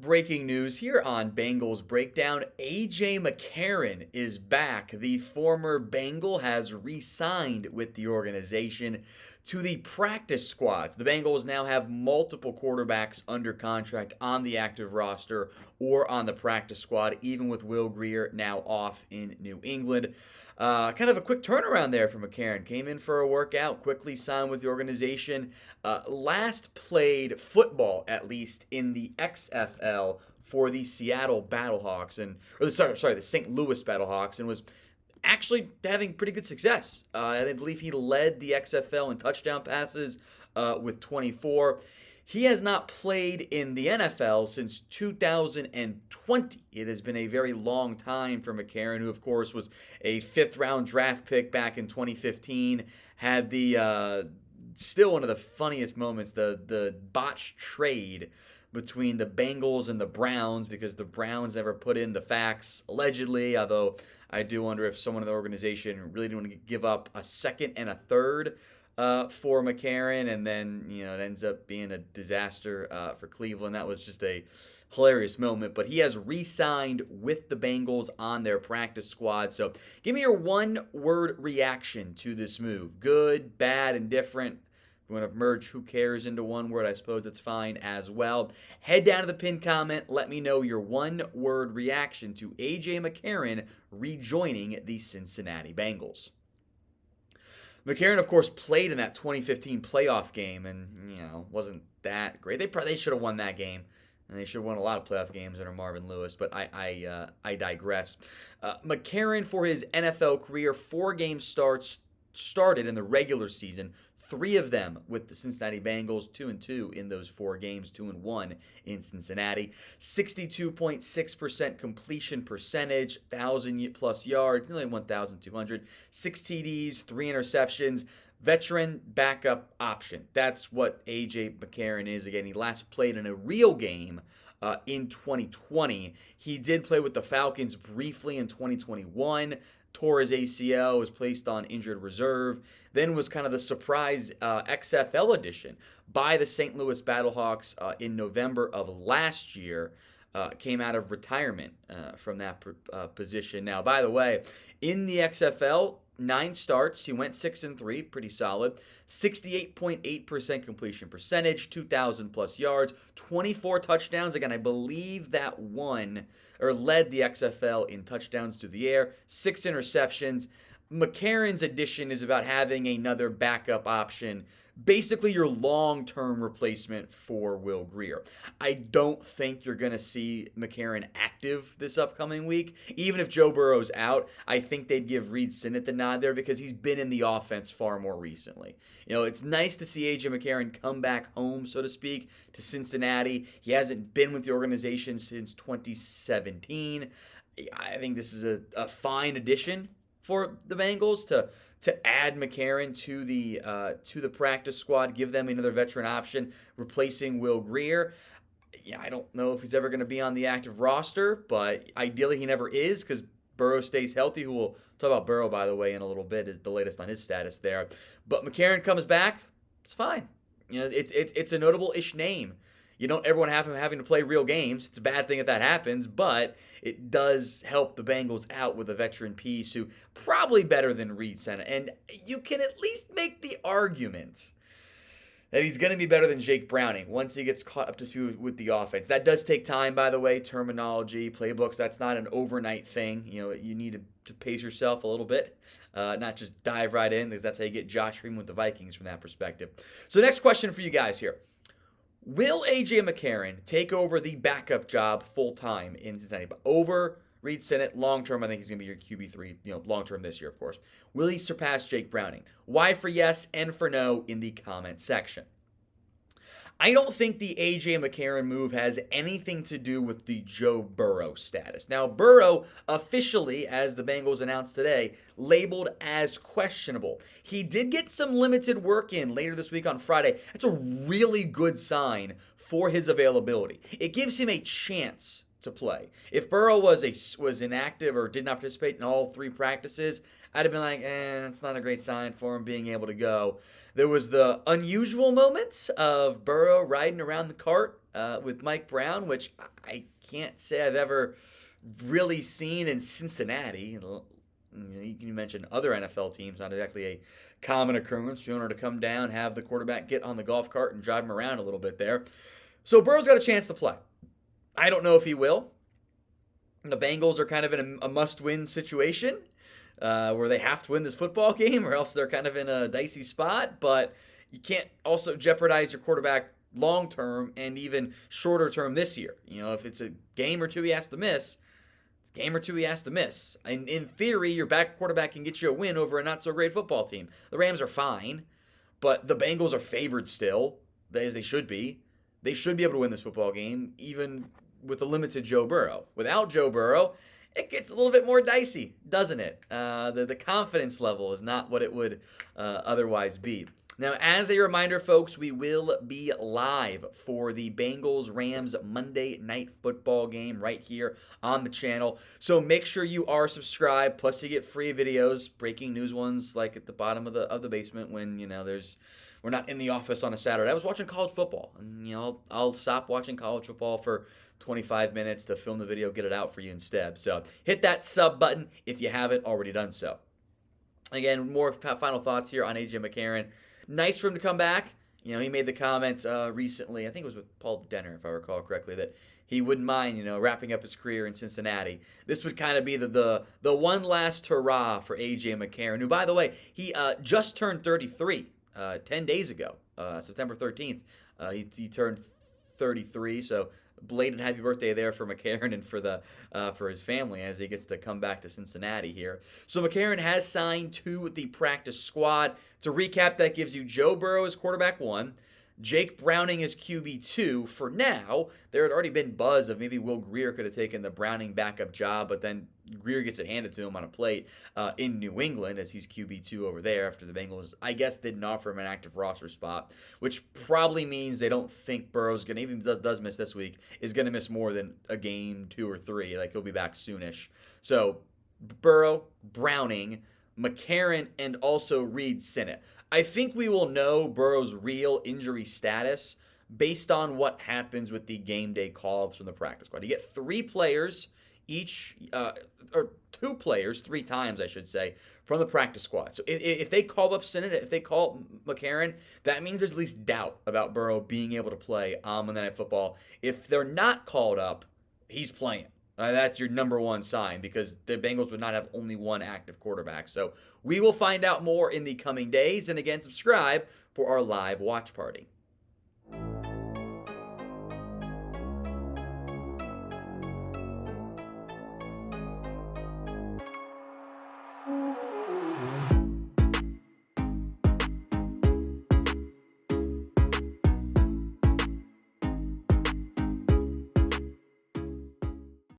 breaking news here on Bengals Breakdown. A.J. McCarron is back. The former Bengal has re-signed with the organization to the practice squads. The Bengals now have multiple quarterbacks under contract on the active roster or on the practice squad, even with Will Grier now off in New England. Kind of a quick turnaround there for McCarron. Came in for a workout, quickly signed with the organization. Last played football, at least, in the XFL for the Seattle Battlehawks, the St. Louis Battlehawks, and was actually having pretty good success. I believe he led the XFL in touchdown passes with 24. He has not played in the NFL since 2020. It has been a very long time for McCarron, who, of course, was a fifth-round draft pick back in 2015. Had the still one of the funniest moments, the botched trade between the Bengals and the Browns, because the Browns never put in the facts, allegedly, although I do wonder if someone in the organization really didn't want to give up a second and a third for McCarron, and then, it ends up being a disaster for Cleveland. That was just a hilarious moment, but he has re-signed with the Bengals on their practice squad. So give me your one-word reaction to this move. Good, bad, indifferent. If you want to merge who cares into one word, I suppose it's fine as well. Head down to the pinned comment. Let me know your one-word reaction to A.J. McCarron rejoining the Cincinnati Bengals. McCarron, of course, played in that 2015 playoff game, and wasn't that great. They should have won that game, and they should have won a lot of playoff games under Marvin Lewis. But I digress. McCarron, for his NFL career, 4 game started in the regular season. 3 of them with the Cincinnati Bengals, 2-2 in those 4 games, 2-1 in Cincinnati. 62.6% completion percentage, 1,000+ yards, nearly 1,200. 6 TDs, 3 interceptions. Veteran backup option. That's what A.J. McCarron is. Again, he last played in a real game in 2020. He did play with the Falcons briefly in 2021. Tore his ACL, was placed on injured reserve, then was kind of the surprise XFL edition by the St. Louis Battlehawks in November of last year. Came out of retirement from that position. Now, by the way, in the XFL, 9 starts. He went 6-3, pretty solid. 68.8% completion percentage, 2,000+ yards, 24 touchdowns. Again, I believe that led the XFL in touchdowns through the air. 6 interceptions. McCarron's addition is about having another backup option, basically your long-term replacement for Will Grier. I don't think you're going to see McCarron active this upcoming week. Even if Joe Burrow's out, I think they'd give Reid Sinnett the nod there because he's been in the offense far more recently. It's nice to see A.J. McCarron come back home, so to speak, to Cincinnati. He hasn't been with the organization since 2017. I think this is a fine addition for the Bengals to add McCarron to the practice squad, give them another veteran option, replacing Will Grier. I don't know if he's ever going to be on the active roster, but ideally he never is because Burrow stays healthy. Who will talk about Burrow, by the way, in a little bit, is the latest on his status there. But McCarron comes back, it's fine. It's a notable-ish name. You don't ever want to have him having to play real games. It's a bad thing if that happens, but it does help the Bengals out with a veteran piece who probably better than Reid Sinnett. And you can at least make the argument that he's going to be better than Jake Browning once he gets caught up to speed with the offense. That does take time, by the way, terminology, playbooks. That's not an overnight thing. You need to pace yourself a little bit, not just dive right in, because that's how you get Josh Freeman with the Vikings from that perspective. So next question for you guys here. Will A.J. McCarron take over the backup job full-time in Cincinnati? Over Reid Sinnett, long-term, I think he's going to be your QB3, long-term this year, of course. Will he surpass Jake Browning? Y for yes and for no in the comment section. I don't think the A.J. McCarron move has anything to do with the Joe Burrow status. Now, Burrow officially, as the Bengals announced today, labeled as questionable. He did get some limited work in later this week on Friday. That's a really good sign for his availability. It gives him a chance to play. If Burrow was inactive or did not participate in all 3 practices, I'd have been like, it's not a great sign for him being able to go. There was the unusual moments of Burrow riding around the cart with Mike Brown, which I can't say I've ever really seen in Cincinnati. You can mention other NFL teams, not exactly a common occurrence. You want to come down, have the quarterback get on the golf cart and drive him around a little bit there. So Burrow's got a chance to play. I don't know if he will. The Bengals are kind of in a must-win situation where they have to win this football game or else they're kind of in a dicey spot. But you can't also jeopardize your quarterback long-term and even shorter-term this year. If it's a game or two he has to miss, And in theory, your back quarterback can get you a win over a not-so-great football team. The Rams are fine, but the Bengals are favored still, as they should be. They should be able to win this football game, even with a limited Joe Burrow. Without Joe Burrow, it gets a little bit more dicey, doesn't it? The confidence level is not what it would otherwise be. Now, as a reminder, folks, we will be live for the Bengals-Rams Monday Night Football game right here on the channel. So make sure you are subscribed. Plus, you get free videos, breaking news ones like at the bottom of the basement when we're not in the office on a Saturday. I was watching college football, and I'll stop watching college football for 25 minutes to film the video, get it out for you instead. So hit that sub button if you haven't already done so. Again, more final thoughts here on A.J. McCarron. Nice for him to come back. He made the comments recently, I think it was with Paul Denner, if I recall correctly, that he wouldn't mind, wrapping up his career in Cincinnati. This would kind of be the one last hurrah for A.J. McCarron, who, by the way, he just turned 33 10 days ago, September 13th. He turned 33, so belated happy birthday there for McCarron and for his family as he gets to come back to Cincinnati here. So McCarron has signed to the practice squad. To recap, that gives you Joe Burrow as quarterback 1, Jake Browning as QB2 for now. There had already been buzz of maybe Will Grier could have taken the Browning backup job, but then Grier gets it handed to him on a plate in New England as he's QB2 over there after the Bengals, I guess, didn't offer him an active roster spot, which probably means they don't think Burrow's going to, even if he does miss this week, is going to miss more than a game, 2 or 3. Like, he'll be back soonish. So, Burrow, Browning, McCarron, and also Reid Sinnett. I think we will know Burrow's real injury status based on what happens with the game day call-ups from the practice squad. You get 3 players each, or 2 players 3 times, I should say, from the practice squad. So if they call up Sinnett, if they call McCarron, that means there's at least doubt about Burrow being able to play on Monday Night Football. If they're not called up, he's playing. That's your number one sign because the Bengals would not have only one active quarterback. So we will find out more in the coming days. And again, subscribe for our live watch party.